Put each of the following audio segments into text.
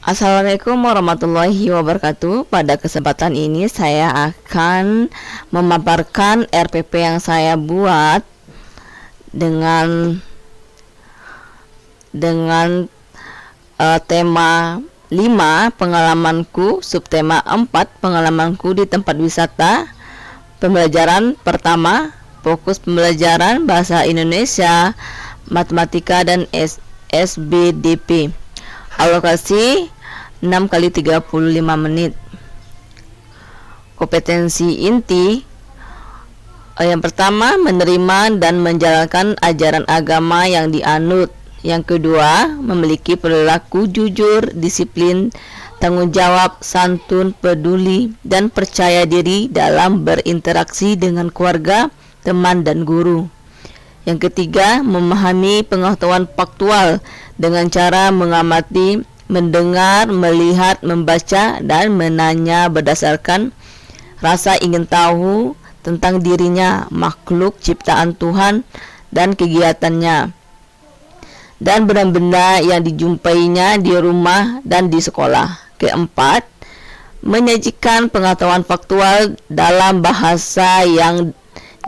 Assalamualaikum warahmatullahi wabarakatuh. Pada kesempatan ini saya akan memaparkan RPP yang saya buat dengan tema 5 pengalamanku, subtema 4 pengalamanku di tempat wisata. Pembelajaran pertama, fokus pembelajaran bahasa Indonesia, matematika dan SBDP. Alokasi 6 kali 35 menit. Kompetensi inti yang pertama, menerima dan menjalankan ajaran agama yang dianut. Yang kedua, memiliki perilaku jujur, disiplin, tanggung jawab, santun, peduli, dan percaya diri dalam berinteraksi dengan keluarga, teman, dan guru. Yang ketiga, memahami pengetahuan faktual dengan cara mengamati, mendengar, melihat, membaca, dan menanya berdasarkan rasa ingin tahu tentang dirinya, makhluk ciptaan Tuhan, dan kegiatannya, dan benda-benda yang dijumpainya di rumah dan di sekolah. Keempat, menyajikan pengetahuan faktual dalam bahasa yang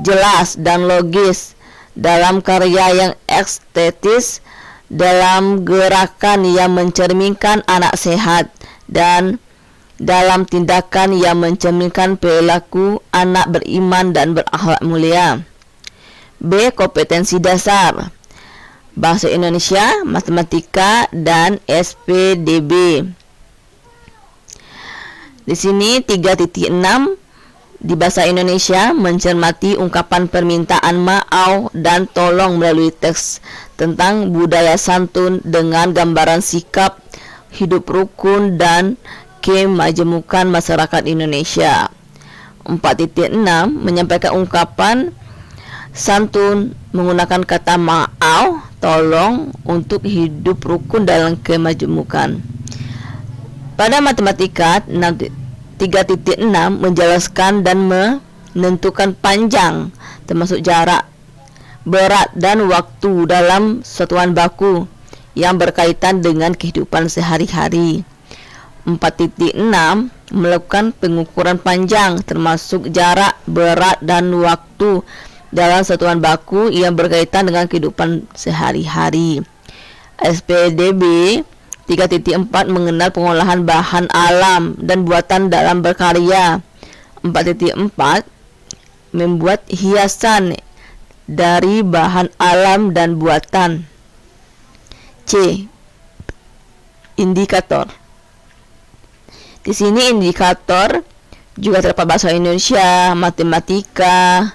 jelas dan logis, dalam karya yang estetis, dalam gerakan yang mencerminkan anak sehat, dan dalam tindakan yang mencerminkan perilaku anak beriman dan berakhlak mulia. B. Kompetensi dasar bahasa Indonesia, matematika, dan SPDB. Di sini 3.6 di bahasa Indonesia, mencermati ungkapan permintaan maaf dan tolong melalui teks tentang budaya santun dengan gambaran sikap hidup rukun dan kemajemukan masyarakat Indonesia. 4.6 menyampaikan ungkapan santun menggunakan kata maaf, tolong untuk hidup rukun dalam kemajemukan. Pada matematika 3.6 menjelaskan dan menentukan panjang termasuk jarak, berat, dan waktu dalam satuan baku yang berkaitan dengan kehidupan sehari-hari. 4.6 melakukan pengukuran panjang termasuk jarak, berat, dan waktu dalam satuan baku yang berkaitan dengan kehidupan sehari-hari. SPDB 3.4 mengenal pengolahan bahan alam dan buatan dalam berkarya. 4.4 membuat hiasan dari bahan alam dan buatan. C. Indikator. Di sini indikator juga terdapat bahasa Indonesia, matematika,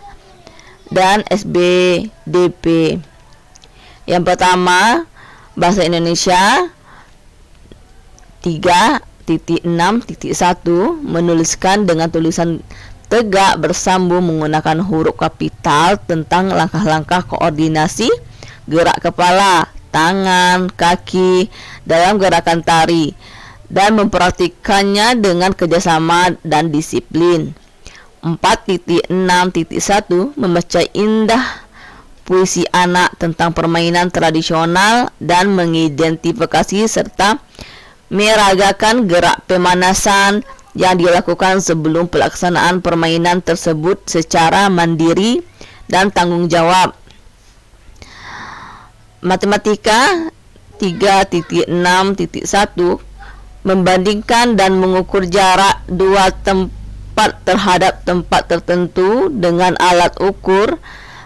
dan SBDP. Yang pertama, bahasa Indonesia 3.6.1 menuliskan dengan tulisan tegak bersambung menggunakan huruf kapital tentang langkah-langkah koordinasi gerak kepala, tangan, kaki dalam gerakan tari dan mempraktikkannya dengan kerjasama dan disiplin. 4.6.1 membaca indah puisi anak tentang permainan tradisional dan mengidentifikasi serta meragakan gerak pemanasan yang dilakukan sebelum pelaksanaan permainan tersebut secara mandiri dan tanggung jawab. Matematika 3.6.1 membandingkan dan mengukur jarak dua tempat terhadap tempat tertentu dengan alat ukur,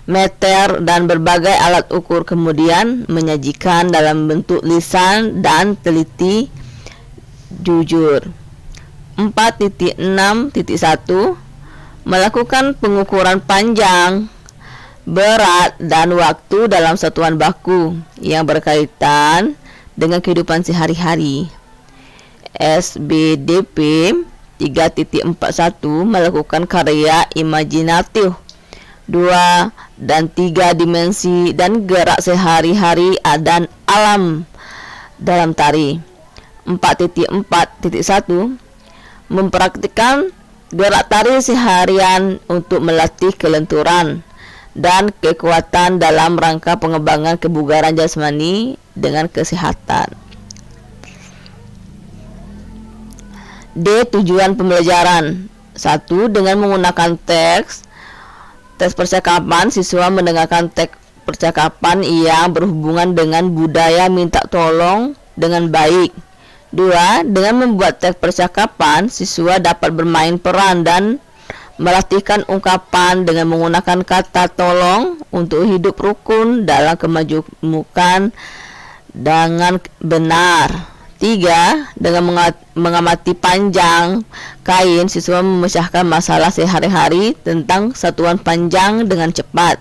meter, dan berbagai alat ukur, kemudian menyajikan dalam bentuk lisan dan teliti jujur. 4.6.1 melakukan pengukuran panjang, berat, dan waktu dalam satuan baku yang berkaitan dengan kehidupan sehari-hari. SBDP 3.41 melakukan karya imajinatif 2 dan 3 dimensi dan gerak sehari-hari dan alam dalam tari. 4.4.1 mempraktikkan gerak tari seharian untuk melatih kelenturan dan kekuatan dalam rangka pengembangan kebugaran jasmani dengan kesehatan. D. Tujuan pembelajaran. 1. Dengan menggunakan teks percakapan, siswa mendengarkan teks percakapan yang berhubungan dengan budaya minta tolong dengan baik. 2. Dengan membuat teks percakapan, siswa dapat bermain peran dan melatihkan ungkapan dengan menggunakan kata tolong untuk hidup rukun dalam kemajemukan dengan benar. 3. Dengan mengamati panjang kain, siswa memecahkan masalah sehari-hari tentang satuan panjang dengan cepat.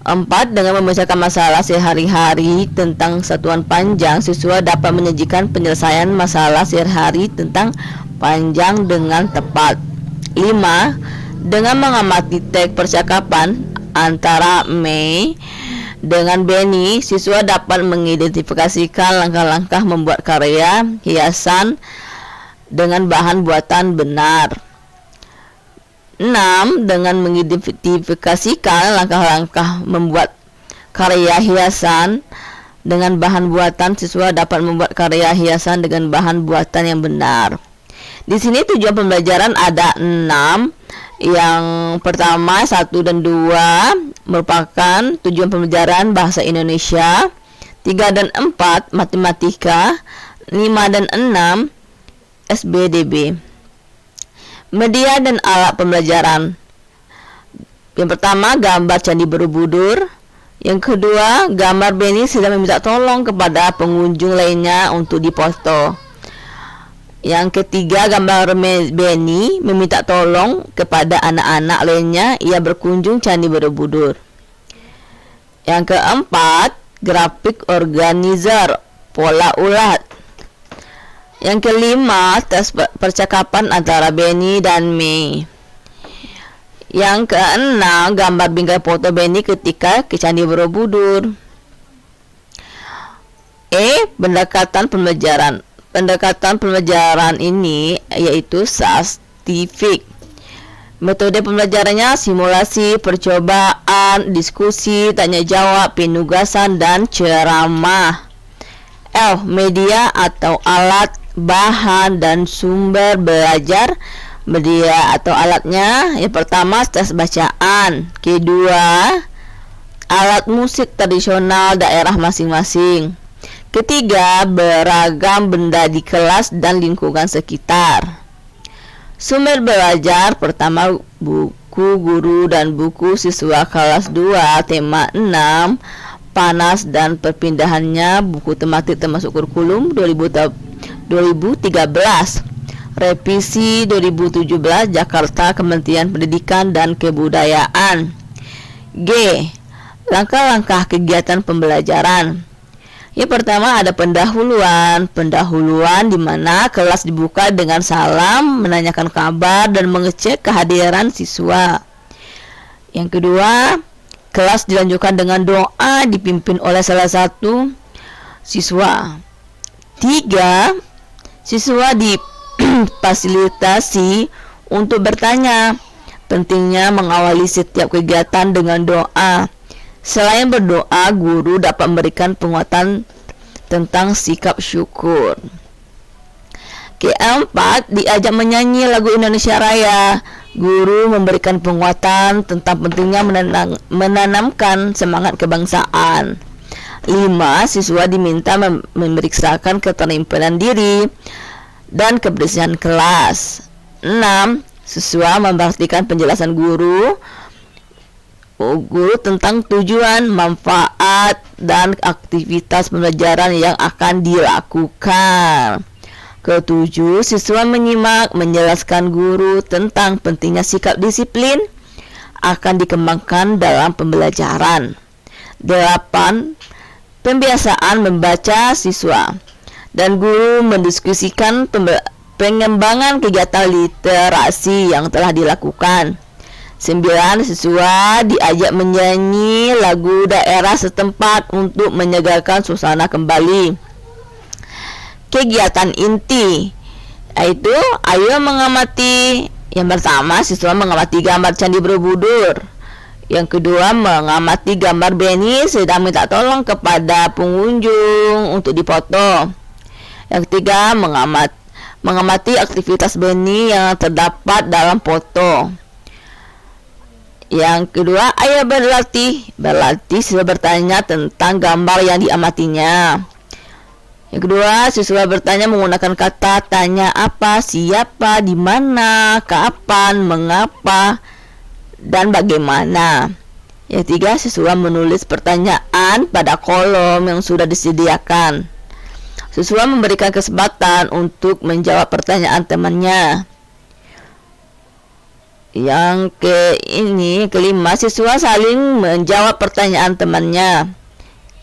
4. Dengan memecahkan masalah sehari-hari tentang satuan panjang, siswa dapat menyajikan penyelesaian masalah sehari-hari tentang panjang dengan tepat. 5. Dengan mengamati teks percakapan antara Mei dengan Benny, siswa dapat mengidentifikasikan langkah-langkah membuat karya hiasan dengan bahan buatan benar. 6. Dengan mengidentifikasikan langkah-langkah membuat karya hiasan dengan bahan buatan, siswa dapat membuat karya hiasan dengan bahan buatan yang benar. Di sini tujuan pembelajaran ada 6. Yang pertama 1 dan 2 merupakan tujuan pembelajaran bahasa Indonesia. 3 dan 4 matematika. 5 dan 6 SBDB. Media dan alat pembelajaran. Yang pertama gambar Candi Borobudur. Yang kedua gambar Benny sedang meminta tolong kepada pengunjung lainnya untuk dipoto. Yang ketiga, gambar Benny meminta tolong kepada anak-anak lainnya ia berkunjung Candi Borobudur. Yang keempat, grafik organizer pola ulat. Yang kelima, tes percakapan antara Benny dan Mei. Yang keenam, gambar bingkai foto Benny ketika ke Candi Borobudur. Pendekatan pembelajaran. Pendekatan pembelajaran ini yaitu saintifik. Metode pembelajarannya simulasi, percobaan, diskusi, tanya jawab, penugasan, dan ceramah. Media atau alat, bahan, dan sumber belajar. Media atau alatnya, yang pertama tes bacaan, kedua alat musik tradisional daerah masing-masing. Ketiga, beragam benda di kelas dan lingkungan sekitar. Sumber belajar pertama buku guru dan buku siswa kelas 2, tema 6, panas dan perpindahannya, buku tematik termasuk kurikulum 2013. Revisi 2017 Jakarta Kementerian Pendidikan dan Kebudayaan. G. Langkah-langkah kegiatan pembelajaran. Yang pertama ada pendahuluan di mana kelas dibuka dengan salam, menanyakan kabar dan mengecek kehadiran siswa. Yang kedua, kelas dilanjutkan dengan doa dipimpin oleh salah satu siswa. 3. Siswa difasilitasi untuk bertanya. Pentingnya mengawali setiap kegiatan dengan doa. Selain berdoa, guru dapat memberikan penguatan tentang sikap syukur. Keempat, diajak menyanyi lagu Indonesia Raya. Guru memberikan penguatan tentang pentingnya menanamkan semangat kebangsaan. 5. Siswa diminta memeriksakan keterampilan diri dan kebersihan kelas. 6. Siswa memperhatikan penjelasan guru tentang tujuan, manfaat, dan aktivitas pembelajaran yang akan dilakukan. Ketujuh, siswa menyimak menjelaskan guru tentang pentingnya sikap disiplin akan dikembangkan dalam pembelajaran. 8. Pembiasaan membaca siswa dan guru mendiskusikan pengembangan kegiatan literasi yang telah dilakukan. 9. Siswa diajak menyanyi lagu daerah setempat untuk menyegarkan suasana kembali. Kegiatan inti yaitu ayo mengamati. Yang pertama, siswa mengamati gambar Candi Borobudur. Yang kedua, mengamati gambar Benny sedang minta tolong kepada pengunjung untuk dipoto. Yang ketiga, mengamati aktivitas Benny yang terdapat dalam foto. Yang kedua, ayah berlatih. Siswa bertanya tentang gambar yang diamatinya. Yang kedua, siswa bertanya menggunakan kata tanya apa, siapa, di mana, kapan, mengapa, dan bagaimana. Yang tiga, siswa menulis pertanyaan pada kolom yang sudah disediakan. Siswa memberikan kesempatan untuk menjawab pertanyaan temannya. Yang kelima, siswa saling menjawab pertanyaan temannya.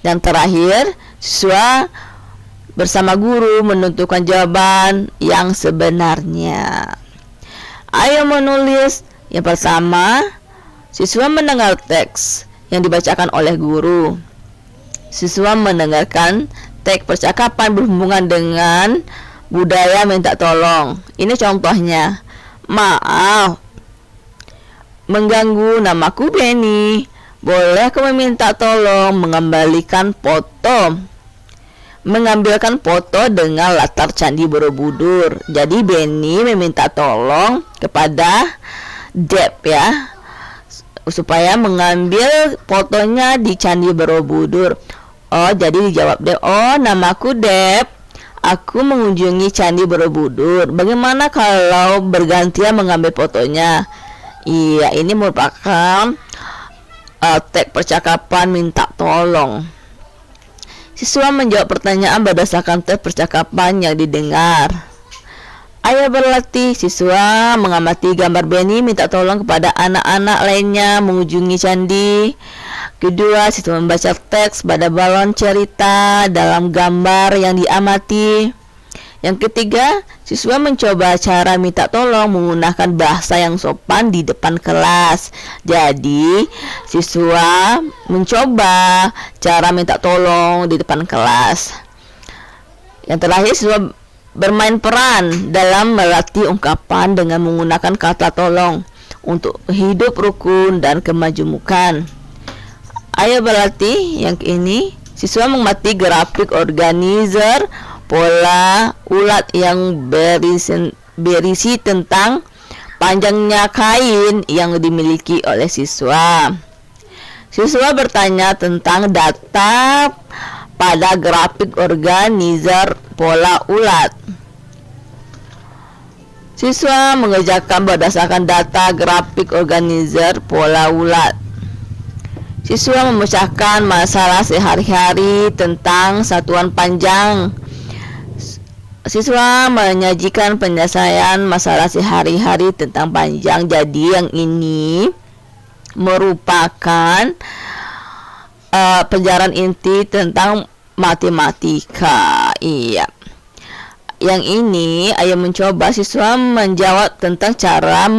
Dan terakhir, siswa bersama guru menentukan jawaban yang sebenarnya. Ayo menulis. Yang pertama, siswa mendengar teks yang dibacakan oleh guru. Siswa mendengarkan teks percakapan berhubungan dengan budaya minta tolong. Ini contohnya. Maaf, mengganggu, namaku Benny. Boleh aku meminta tolong mengambilkan foto dengan latar Candi Borobudur. Jadi Benny meminta tolong kepada Dep ya, supaya mengambil fotonya di Candi Borobudur. Oh, jadi dijawab Dep, oh namaku Dep, aku mengunjungi Candi Borobudur. Bagaimana kalau bergantian mengambil fotonya? Iya, ini merupakan teks percakapan minta tolong. Siswa menjawab pertanyaan berdasarkan teks percakapan yang didengar. Ayah berlatih. Siswa mengamati gambar Benny minta tolong kepada anak-anak lainnya mengunjungi candi. Kedua, siswa membaca teks pada balon cerita dalam gambar yang diamati. Yang ketiga, siswa mencoba cara minta tolong menggunakan bahasa yang sopan di depan kelas. Jadi, siswa mencoba cara minta tolong di depan kelas. Yang terakhir, siswa bermain peran dalam melatih ungkapan dengan menggunakan kata tolong untuk hidup rukun dan kemajemukan. Ayo berlatih. Yang ini, siswa mengamati grafik organizer pola ulat yang berisi tentang panjangnya kain yang dimiliki oleh siswa. Siswa bertanya tentang data pada grafik organizer pola ulat. Siswa mengerjakan berdasarkan data grafik organizer pola ulat. Siswa memecahkan masalah sehari-hari tentang satuan panjang. Siswa menyajikan penyelesaian masalah sehari-hari tentang panjang. Jadi yang ini merupakan pelajaran inti tentang matematika. Iya. Yang ini ayo mencoba siswa menjawab tentang cara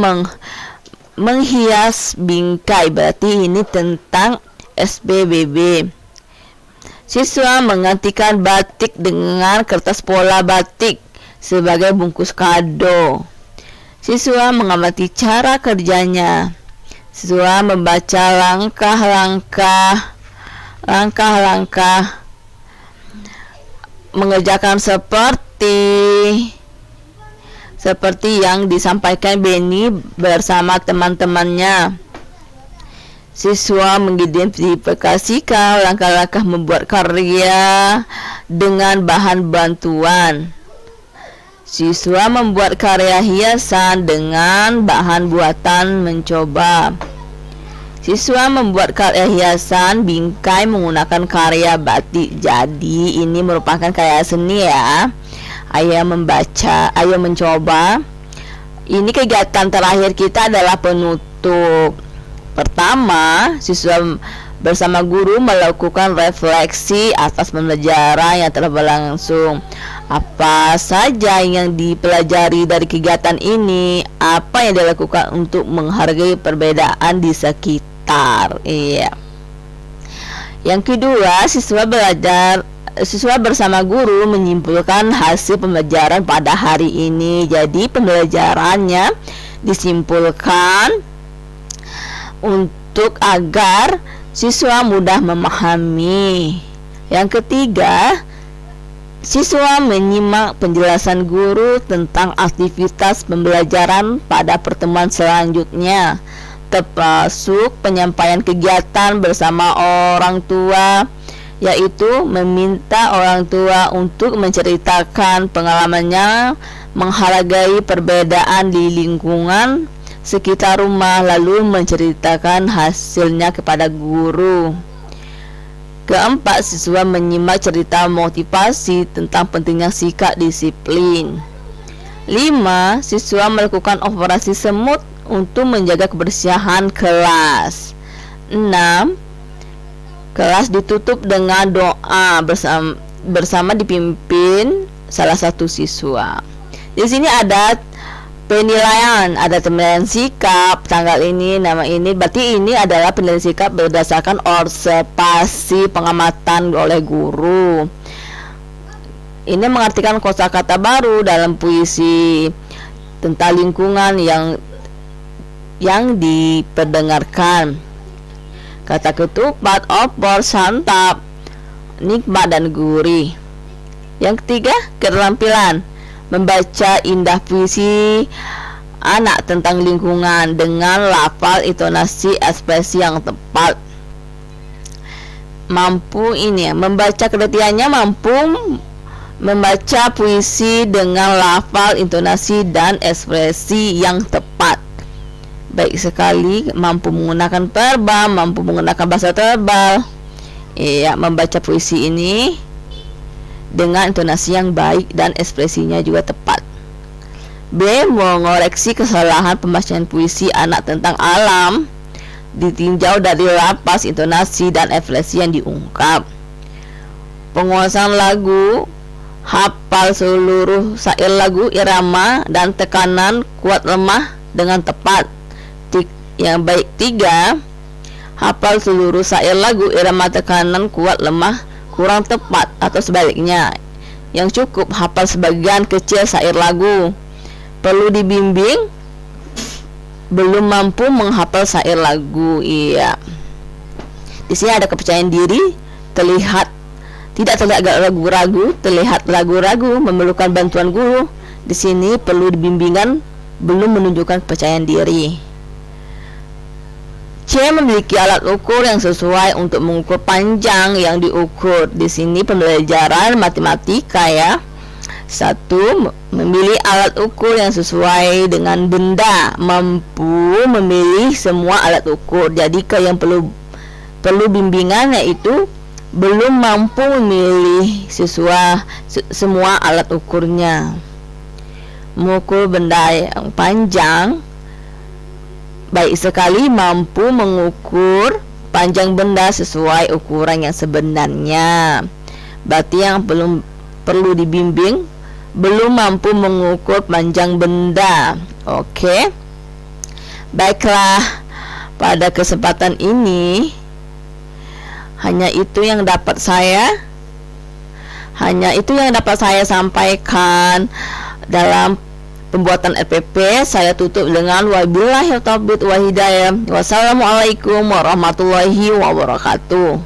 menghias bingkai. Berarti ini tentang SPBB. Siswa menggantikan batik dengan kertas pola batik sebagai bungkus kado. Siswa mengamati cara kerjanya. Siswa membaca langkah-langkah mengerjakan seperti yang disampaikan Benny bersama teman-temannya. Siswa mengidentifikasikan langkah-langkah membuat karya dengan bahan bantuan. Siswa membuat karya hiasan dengan bahan buatan mencoba. Siswa membuat karya hiasan bingkai menggunakan karya batik. Jadi ini merupakan karya seni ya. Ayo membaca, ayo mencoba. Ini kegiatan terakhir kita adalah penutup. Pertama, siswa bersama guru melakukan refleksi atas pembelajaran yang telah berlangsung. Apa saja yang dipelajari dari kegiatan ini? Apa yang dilakukan untuk menghargai perbedaan di sekitar? Iya. Yang kedua, siswa bersama guru menyimpulkan hasil pembelajaran pada hari ini. Jadi pembelajarannya disimpulkan untuk agar siswa mudah memahami. Yang ketiga, Siswa menyimak penjelasan guru tentang aktivitas pembelajaran pada pertemuan selanjutnya, termasuk penyampaian kegiatan bersama orang tua, yaitu meminta orang tua untuk menceritakan pengalamannya menghargai perbedaan di lingkungan sekitar rumah, lalu menceritakan hasilnya kepada guru. Keempat, siswa menyimak cerita motivasi tentang pentingnya sikap disiplin. 5. Siswa melakukan operasi semut untuk menjaga kebersihan kelas. 6. Kelas ditutup dengan doa bersama dipimpin salah satu siswa. Di sini ada penilaian, ada penilaian sikap tanggal ini, nama ini. Berarti ini adalah penilaian sikap berdasarkan observasi pengamatan oleh guru. Ini mengartikan kosakata baru dalam puisi tentang lingkungan yang diperdengarkan. Kata ketupat, opor, santap, nikmat dan gurih. Yang ketiga, keterampilan membaca indah puisi anak tentang lingkungan dengan lafal, intonasi, ekspresi yang tepat. Mampu ini membaca kedetiannya mampu membaca puisi dengan lafal, intonasi dan ekspresi yang tepat. Baik sekali, mampu menggunakan verba, mampu menggunakan bahasa tebal. Iya, membaca puisi ini dengan intonasi yang baik dan ekspresinya juga tepat. B. Mengoreksi kesalahan pembacaan puisi anak tentang alam, ditinjau dari lapas, intonasi, dan ekspresi yang diungkap. Penguasaan lagu, hafal seluruh syair lagu, irama, dan tekanan kuat lemah dengan tepat. Yang baik. 3. Hafal seluruh syair lagu, irama, tekanan kuat lemah kurang tepat atau sebaliknya. Yang cukup hafal sebagian kecil syair lagu, perlu dibimbing, belum mampu menghafal syair lagu. Iya. Di sini ada kepercayaan diri, tidak terlihat ragu-ragu, terlihat ragu-ragu, memerlukan bantuan guru. Di sini perlu bimbingan, belum menunjukkan kepercayaan diri. C. Memiliki alat ukur yang sesuai untuk mengukur panjang yang diukur. Di sini pembelajaran matematika ya. 1. Memilih alat ukur yang sesuai dengan benda, mampu memilih semua alat ukur. Jadi yang perlu bimbingan yaitu belum mampu memilih semua alat ukurnya. Mengukur benda yang panjang, baik sekali, mampu mengukur panjang benda sesuai ukuran yang sebenarnya. Berarti yang perlu dibimbing belum mampu mengukur panjang benda. Oke. Baiklah, pada kesempatan ini hanya itu yang dapat saya sampaikan dalam pembuatan RPP. Saya tutup dengan wabillahi taufiq wa hidayah. Wassalamualaikum warahmatullahi wabarakatuh.